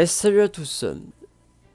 Salut à tous,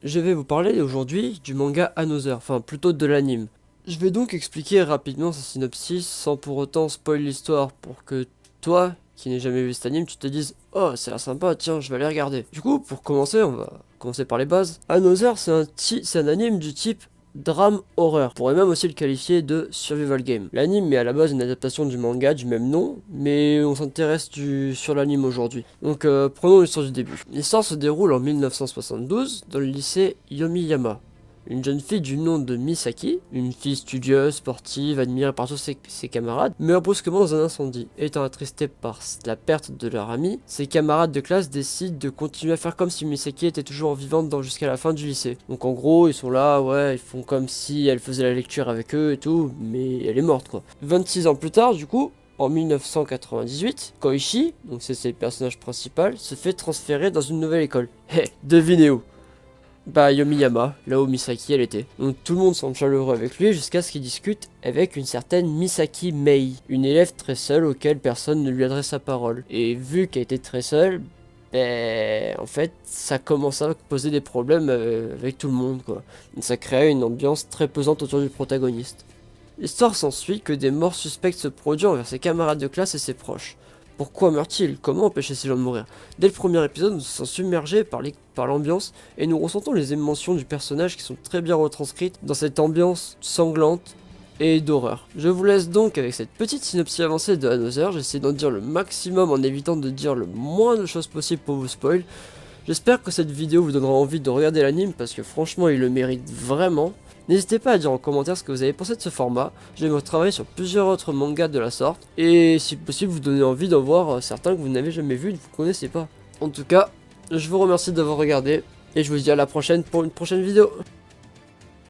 je vais vous parler aujourd'hui du manga Another, enfin plutôt de l'anime. Je vais donc expliquer rapidement sa synopsis sans pour autant spoil l'histoire pour que toi, qui n'ai jamais vu cet anime, tu te dises «Oh, ça a l'air sympa, tiens, je vais aller regarder». Du coup, pour commencer, on va commencer par les bases. Another, c'est un anime du type drame horreur. On pourrait même aussi le qualifier de survival game. L'anime est à la base une adaptation du manga du même nom, mais on s'intéresse sur l'anime aujourd'hui. Donc prenons l'histoire du début. L'histoire se déroule en 1972 dans le lycée Yomiyama. Une jeune fille du nom de Misaki, une fille studieuse, sportive, admirée par tous ses camarades, meurt brusquement dans un incendie. Étant attristée par la perte de leur amie, ses camarades de classe décident de continuer à faire comme si Misaki était toujours vivante jusqu'à la fin du lycée. Donc en gros, ils sont là, ouais, ils font comme si elle faisait la lecture avec eux et tout, mais elle est morte quoi. 26 ans plus tard, du coup, en 1998, Koichi, donc c'est le personnage principal, se fait transférer dans une nouvelle école. Hé, devinez où? Bah Yomiyama, là où Misaki elle était. Donc tout le monde semble chaleureux avec lui jusqu'à ce qu'il discute avec une certaine Misaki Mei, une élève très seule auquel personne ne lui adresse la parole. Et vu qu'elle était très seule, ben en fait ça commence à poser des problèmes avec tout le monde quoi. Donc, ça crée une ambiance très pesante autour du protagoniste. L'histoire s'ensuit que des morts suspectes se produisent envers ses camarades de classe et ses proches. Pourquoi meurt-il? Comment empêcher ces gens de mourir? Dès le premier épisode, nous sommes submergés par l'ambiance et nous ressentons les émotions du personnage qui sont très bien retranscrites dans cette ambiance sanglante et d'horreur. Je vous laisse donc avec cette petite synopsis avancée de Another. J'essaie d'en dire le maximum en évitant de dire le moins de choses possible pour vous spoil. J'espère que cette vidéo vous donnera envie de regarder l'anime parce que franchement il le mérite vraiment. N'hésitez pas à dire en commentaire ce que vous avez pensé de ce format, je vais travailler sur plusieurs autres mangas de la sorte, et si possible vous donner envie d'en voir certains que vous n'avez jamais vus et que vous ne connaissez pas. En tout cas, je vous remercie d'avoir regardé, et je vous dis à la prochaine pour une prochaine vidéo.